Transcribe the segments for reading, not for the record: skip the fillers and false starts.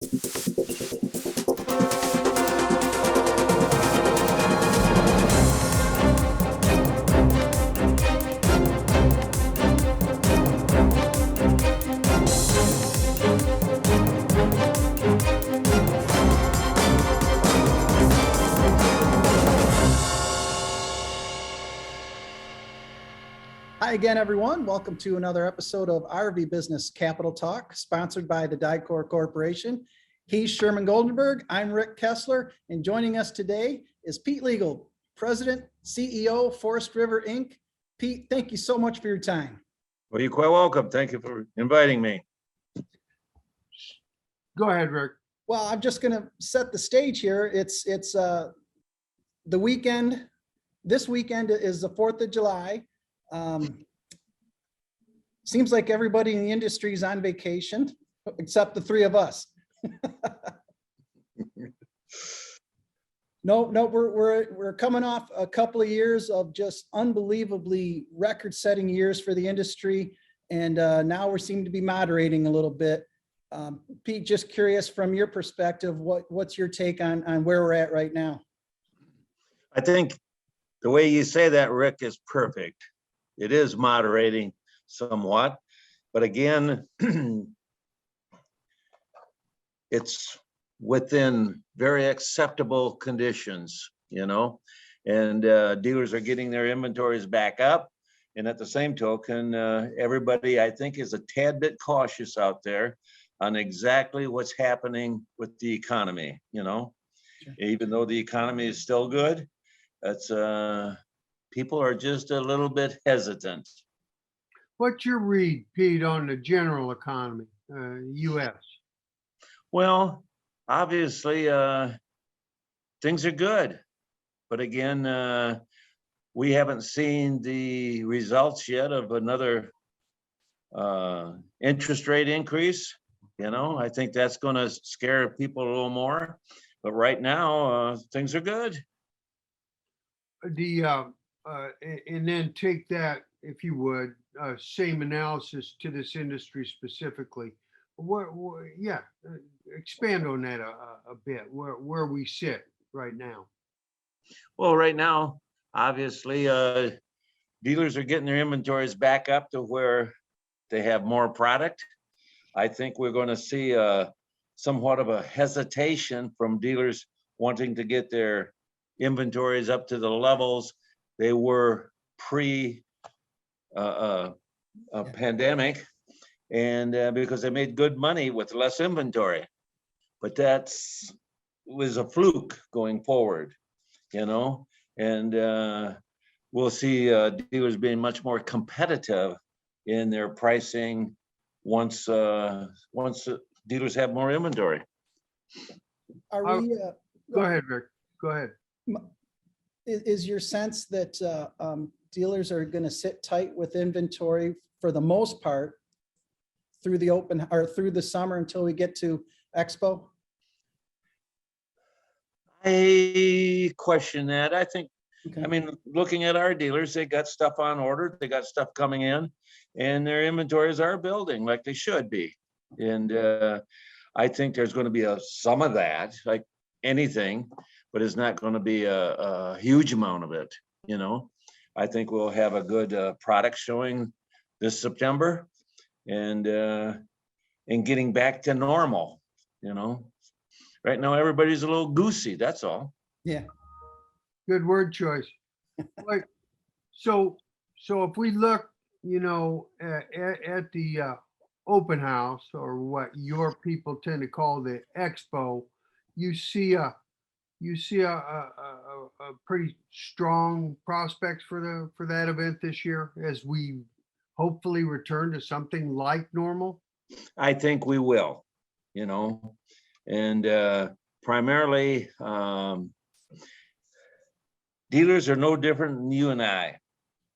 Hi again, everyone. Welcome to another episode of RVBusiness Capitol Talk, sponsored by the Dicor Corporation. He's Sherman Goldenberg. I'm Rick Kessler, and joining us today is Pete Liegl, President, CEO, Forest River Inc. Pete, thank you so much for your time. Well, you're quite welcome. Thank you for inviting me. Go ahead, Rick. Well, I'm just going to set the stage here. It's the weekend. This weekend is the 4th of July. Seems like everybody in the industry is on vacation, except the three of us. No, we're coming off a couple of years of just unbelievably record-setting years for the industry, and now we seem to be moderating a little bit. Pete, just curious from your perspective, what's your take on where we're at right now? I think the way you say that, Rick, is perfect. It is moderating somewhat, but again, it's within very acceptable conditions, and dealers are getting their inventories back up. And at the same token, everybody, I think, is a tad bit cautious out there on exactly what's happening with the economy, Sure. Even though the economy is still good, it's people are just a little bit hesitant. What's your read, Pete, on the general economy, U.S.? Well, obviously, things are good. But again, we haven't seen the results yet of another interest rate increase. I think that's going to scare people a little more. But right now, things are good. And then take that, if you would, same analysis to this industry specifically. Expand on that a bit, where we sit right now. Well, right now, obviously, dealers are getting their inventories back up to where they have more product. I think we're going to see somewhat of a hesitation from dealers wanting to get their inventories up to the levels they were pre-pandemic, and because they made good money with less inventory. But that was a fluke going forward, and we'll see dealers being much more competitive in their pricing once dealers have more inventory. Are we? Go ahead, Rick. Go ahead. Is your sense that dealers are going to sit tight with inventory for the most part through the summer until we get to Expo? I question that. I think, Okay. I mean, looking at our dealers, they got stuff on order, they got stuff coming in, and their inventories are building like they should be. And I think there's going to be some of that, like anything, but it's not going to be a huge amount of it. I think we'll have a good product showing this September, and getting back to normal. Right now everybody's a little goosey. That's all. Yeah. Good word choice. Right. So if we look, at the open house, or what your people tend to call the expo, you see a pretty strong prospects for that event this year, as we hopefully return to something like normal. I think we will, and primarily dealers are no different than you and I.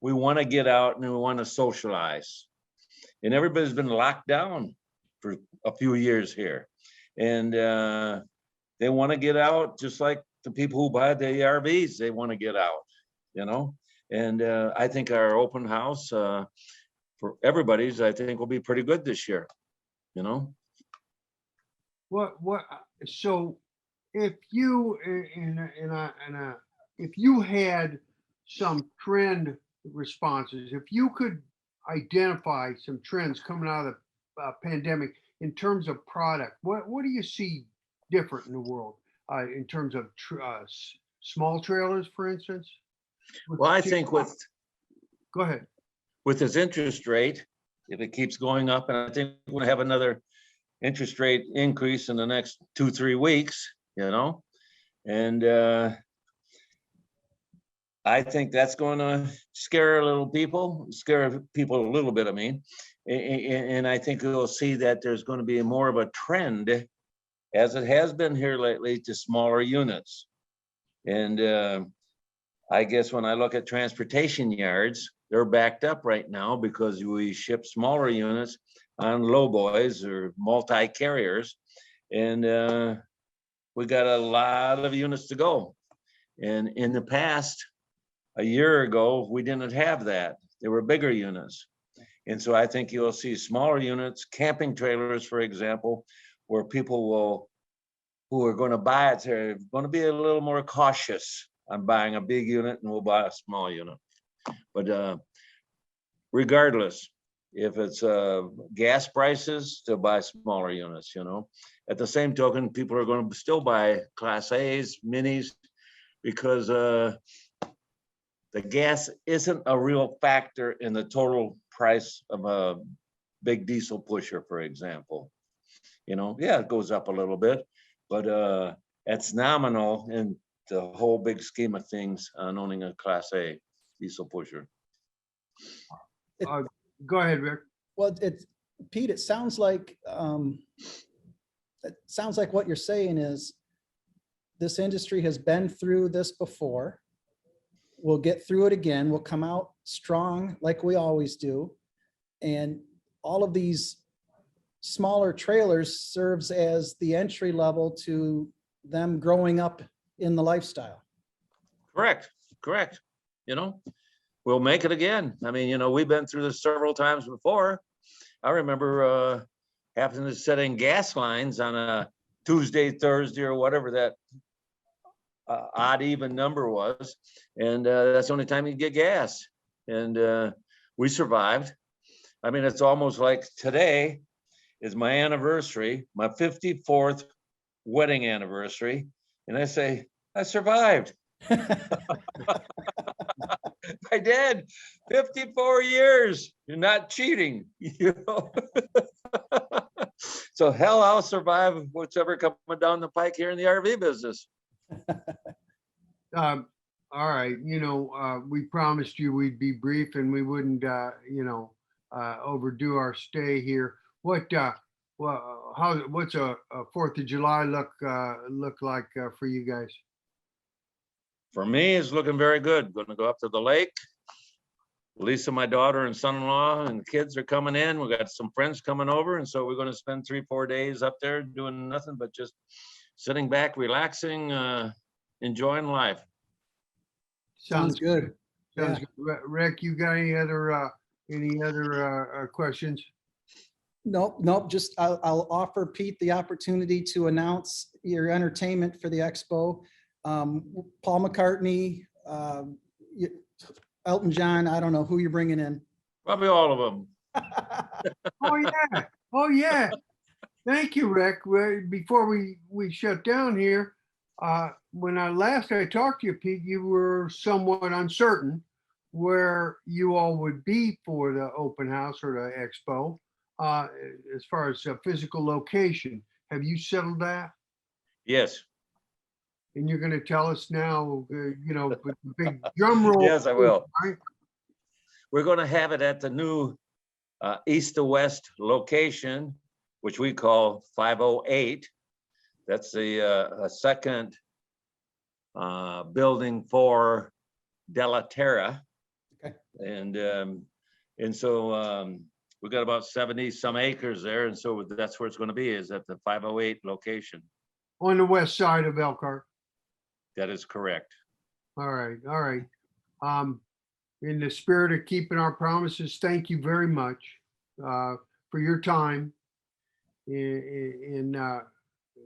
We want to get out and we want to socialize, and everybody's been locked down for a few years here, and they want to get out, just like the people who buy the RVs. They want to get out, and I think our open house for everybody's, I think, will be pretty good this year. So if you, if you had some trend responses, if you could identify some trends coming out of the pandemic in terms of product, what do you see different in the world in terms of small trailers, for instance? Well, I think Go ahead. with this interest rate, if it keeps going up, and I think we're gonna have another interest rate increase in the next 2-3 weeks, and I think that's gonna scare a little bit, I mean. And I think we'll see that there's gonna be more of a trend, as it has been here lately, to smaller units. And I guess when I look at transportation yards, they're backed up right now because we ship smaller units on lowboys or multi-carriers. And we got a lot of units to go. And in the past, a year ago, we didn't have that. They were bigger units. And so I think you'll see smaller units, camping trailers, for example, where people who are going to buy it, they're going to be a little more cautious on buying a big unit and will buy a small unit. But regardless, if it's gas prices, to buy smaller units, At the same token, people are going to still buy Class A's, minis, because the gas isn't a real factor in the total price of a big diesel pusher, for example. Yeah, it goes up a little bit, but it's nominal in the whole big scheme of things on owning a Class A diesel pusher. Go ahead, Rick. Well, Pete, it sounds like what you're saying is this industry has been through this before. We'll get through it again. We'll come out strong like we always do. And all of these smaller trailers serves as the entry level to them growing up in the lifestyle. Correct. We'll make it again. I mean, we've been through this several times before. I remember having to set in gas lines on a Tuesday, Thursday, or whatever that odd even number was. And that's the only time you get gas. And we survived. I mean, it's almost like today is my anniversary, my 54th wedding anniversary. And I say, I survived. I did. 54 years. You're not cheating, So hell, I'll survive whatever coming down the pike here in the RV business. All right. We promised you we'd be brief and we wouldn't, overdo our stay here. What's a 4th of July look like for you guys? For me, it's looking very good. Going to go up to the lake. Lisa, my daughter and son-in-law and the kids are coming in. We got some friends coming over. And so we're going to spend 3-4 days up there doing nothing but just sitting back, relaxing, enjoying life. Sounds good. Sounds good. Rick, you got any other questions? Nope. Just I'll offer Pete the opportunity to announce your entertainment for the expo. Paul McCartney, Elton John. I don't know who you're bringing in. Probably all of them. Oh yeah. Thank you, Rick. Before we shut down here, when I talked to you, Pete, you were somewhat uncertain where you all would be for the open house or the expo, as far as physical location. Have you settled that? Yes. And you're going to tell us now, with the big drum roll. Yes, I will. Right? We're going to have it at the new east to west location, which we call 508. That's the second building for Della Terra. Okay. And so we got about 70 some acres there. And so that's where it's going to be, is at the 508 location. On the west side of Elkhart. That is correct. All right. In the spirit of keeping our promises, thank you very much for your time. And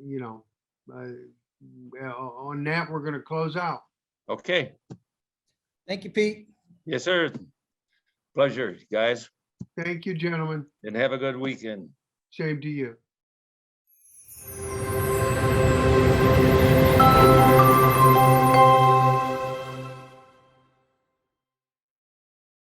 you know, on that, we're going to close out. Okay. Thank you, Pete. Yes, sir. Pleasure, guys, Thank you, gentlemen. and have a good weekend. Same to you.